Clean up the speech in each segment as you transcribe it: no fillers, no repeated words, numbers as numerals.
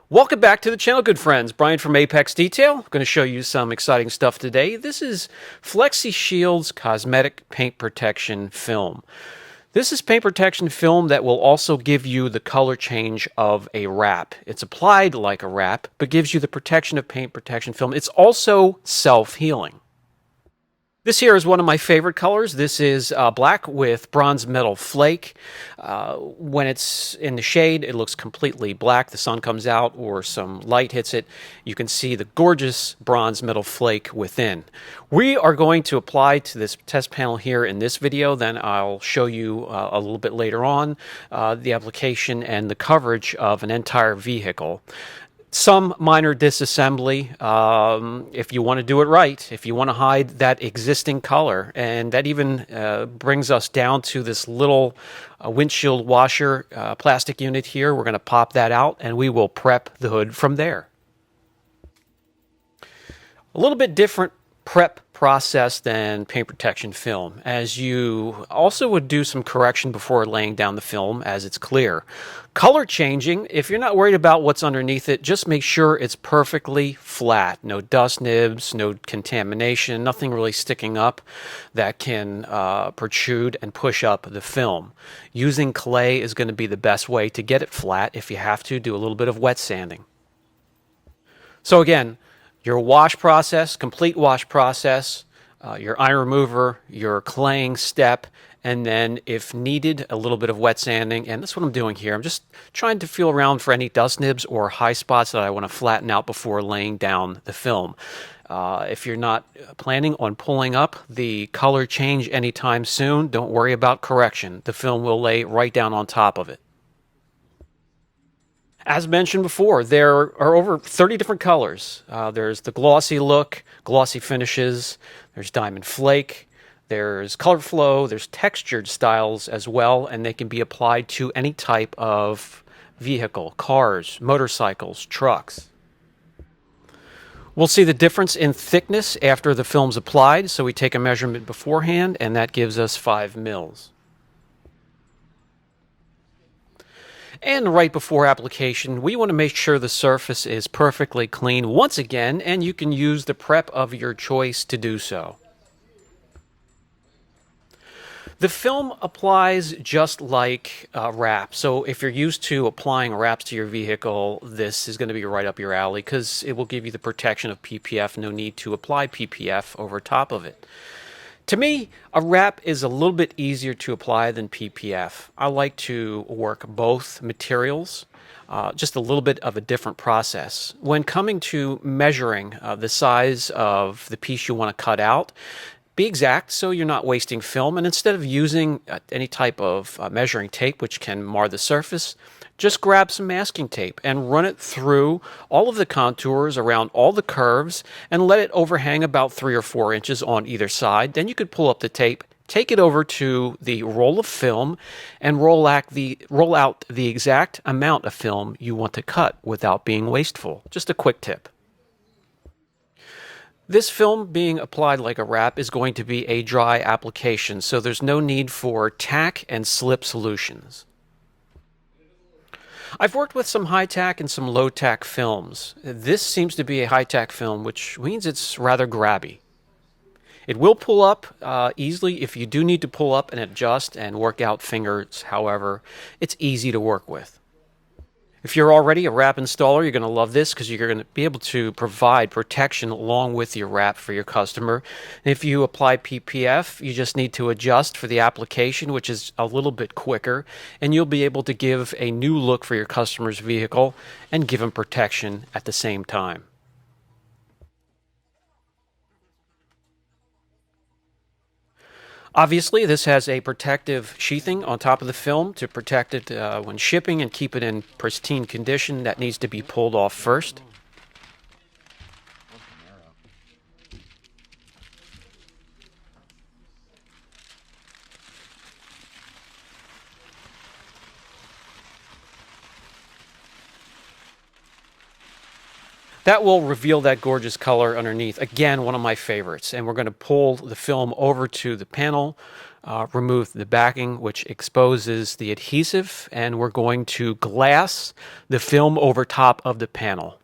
Welcome back to the channel, good friends. Brian from Apex Detail. I'm going to show you some exciting stuff today. This is FlexiShield's Cosmetic Paint Protection Film. This is paint protection film that will also give you the color change of a wrap. It's applied like a wrap, but gives you the protection of paint protection film. It's also self-healing. This here is one of my favorite colors. This is black with bronze metal flake. When it's in the shade, it looks completely black. The sun comes out or some light hits it. You can see the gorgeous bronze metal flake within. We are going to apply to this test panel here in this video. Then I'll show you a little bit later on the application and the coverage of an entire vehicle. Some minor disassembly if you want to do it right, if you want to hide that existing color. And that even brings us down to this little windshield washer plastic unit here. We're going to pop that out and we will prep the hood from there. A little bit different prep process than paint protection film, as you also would do some correction before laying down the film as it's clear. Color changing, if you're not worried about what's underneath it, just make sure it's perfectly flat. No dust nibs, no contamination, nothing really sticking up that can protrude and push up the film. Using clay is going to be the best way to get it flat. If you have to, do a little bit of wet sanding. So again, your wash process, complete wash process, your iron remover, your claying step, and then if needed, a little bit of wet sanding. And that's what I'm doing here. I'm just trying to feel around for any dust nibs or high spots that I want to flatten out before laying down the film. If you're not planning on pulling up the color change anytime soon, don't worry about correction. The film will lay right down on top of it. As mentioned before, there are over 30 different colors. There's the glossy look, glossy finishes, there's diamond flake, there's color flow, there's textured styles as well, and they can be applied to any type of vehicle, cars, motorcycles, trucks. We'll see the difference in thickness after the film's applied, so we take a measurement beforehand, and that gives us 5 mils. And right before application, we want to make sure the surface is perfectly clean once again, and you can use the prep of your choice to do so. The film applies just like wrap. So if you're used to applying wraps to your vehicle, this is going to be right up your alley because it will give you the protection of PPF. No need to apply PPF over top of it. To me, a wrap is a little bit easier to apply than PPF. I like to work both materials, just a little bit of a different process. When coming to measuring the size of the piece you want to cut out, be exact so you're not wasting film. And instead of using any type of measuring tape, which can mar the surface, just grab some masking tape and run it through all of the contours around all the curves and let it overhang about 3 or 4 inches on either side. Then you could pull up the tape, take it over to the roll of film, and roll out the exact amount of film you want to cut without being wasteful. Just a quick tip. This film being applied like a wrap is going to be a dry application, so there's no need for tack and slip solutions. I've worked with some high-tack and some low-tack films. This seems to be a high-tack film, which means it's rather grabby. It will pull up easily if you do need to pull up and adjust and work out fingers. However, it's easy to work with. If you're already a wrap installer, you're going to love this because you're going to be able to provide protection along with your wrap for your customer. And if you apply PPF, you just need to adjust for the application, which is a little bit quicker, and you'll be able to give a new look for your customer's vehicle and give them protection at the same time. Obviously, this has a protective sheathing on top of the film to protect it when shipping and keep it in pristine condition. That needs to be pulled off first. That will reveal that gorgeous color underneath. Again, one of my favorites. And we're going to pull the film over to the panel, remove the backing, which exposes the adhesive, and we're going to glass the film over top of the panel.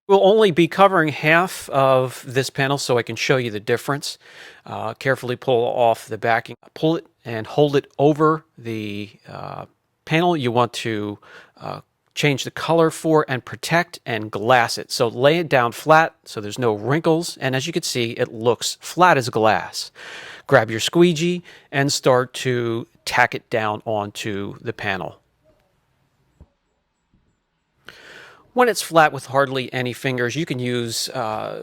We'll only be covering half of this panel so I can show you the difference. Carefully pull off the backing, pull it and hold it over the panel you want to change the color for and protect and glass it. So lay it down flat so there's no wrinkles, and as you can see, it looks flat as glass. Grab your squeegee and start to tack it down onto the panel. When it's flat with hardly any fingers, you can use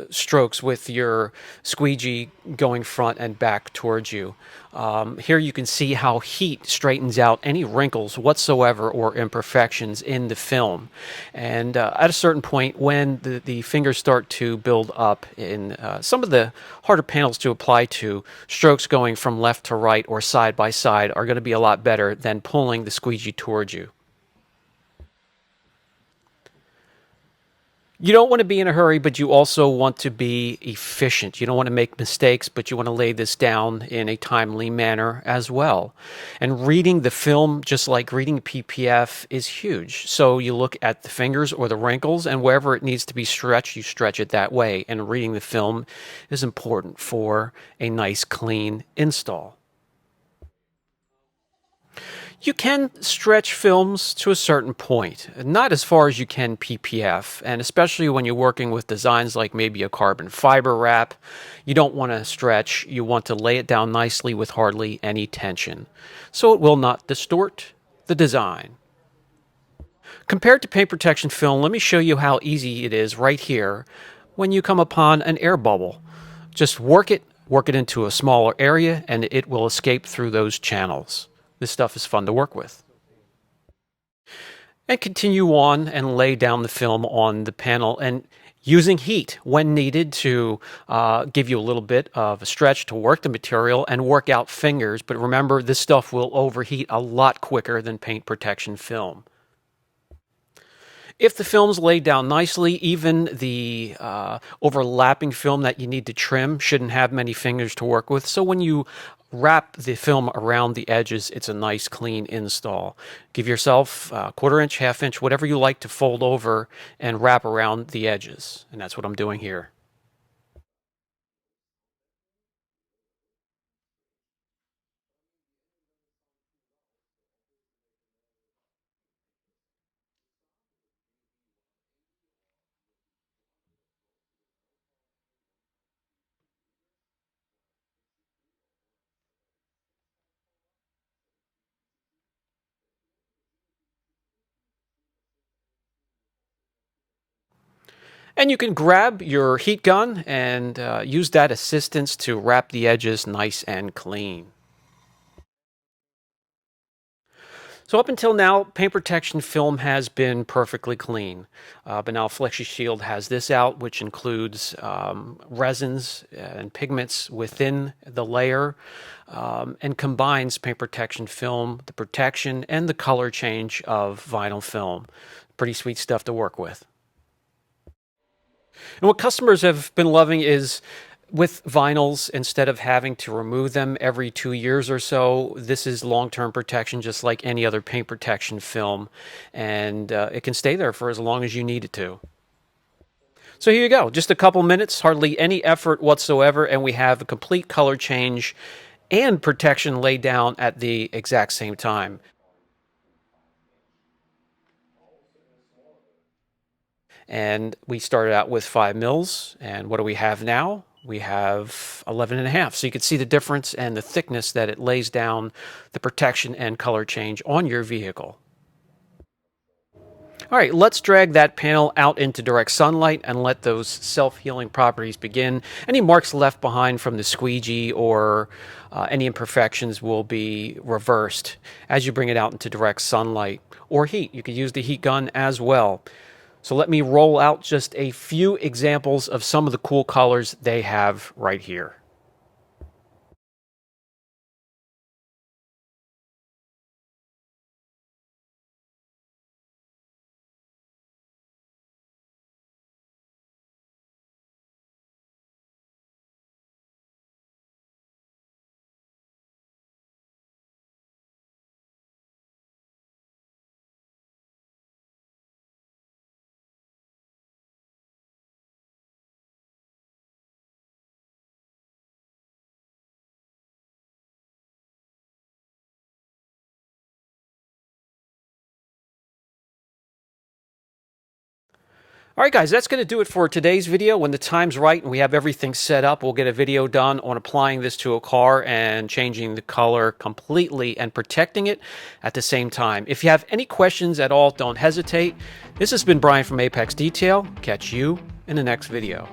strokes with your squeegee going front and back towards you. Here you can see how heat straightens out any wrinkles whatsoever or imperfections in the film. And at a certain point, when the fingers start to build up in some of the harder panels to apply to, strokes going from left to right or side by side are going to be a lot better than pulling the squeegee towards you. You don't want to be in a hurry, but you also want to be efficient. You don't want to make mistakes, but you want to lay this down in a timely manner as well. And reading the film, just like reading PPF, is huge. So you look at the fingers or the wrinkles, and wherever it needs to be stretched, you stretch it that way. And reading the film is important for a nice, clean install. You can stretch films to a certain point, not as far as you can PPF, and especially when you're working with designs like maybe a carbon fiber wrap, you don't want to stretch, you want to lay it down nicely with hardly any tension, so it will not distort the design. Compared to paint protection film, let me show you how easy it is right here when you come upon an air bubble. Just work it into a smaller area, and it will escape through those channels. This stuff is fun to work with. And continue on and lay down the film on the panel, and using heat when needed to give you a little bit of a stretch to work the material and work out fingers. But remember, this stuff will overheat a lot quicker than paint protection film. If the film's laid down nicely, even the overlapping film that you need to trim shouldn't have many fingers to work with. So when you wrap the film around the edges, it's a nice clean install. Give yourself a quarter inch, half inch, whatever you like to fold over and wrap around the edges. And that's what I'm doing here. And you can grab your heat gun and use that assistance to wrap the edges nice and clean. So up until now, paint protection film has been perfectly clean. But now FlexiShield has this out, which includes resins and pigments within the layer, and combines paint protection film, the protection, and the color change of vinyl film. Pretty sweet stuff to work with. And what customers have been loving is, with vinyls, instead of having to remove them every 2 years or so, this is long-term protection just like any other paint protection film, and it can stay there for as long as you need it to. So here you go, just a couple minutes, hardly any effort whatsoever, and we have a complete color change and protection laid down at the exact same time. And we started out with 5 mils, and what do we have now? We have 11.5. So you can see the difference and the thickness that it lays down the protection and color change on your vehicle. All right, let's drag that panel out into direct sunlight and let those self-healing properties begin. Any marks left behind from the squeegee or any imperfections will be reversed as you bring it out into direct sunlight or heat. You could use the heat gun as well. So let me roll out just a few examples of some of the cool colors they have right here. All right, guys, that's going to do it for today's video. When the time's right and we have everything set up, we'll get a video done on applying this to a car and changing the color completely and protecting it at the same time. If you have any questions at all, don't hesitate. This has been Brian from Apex Detail. Catch you in the next video.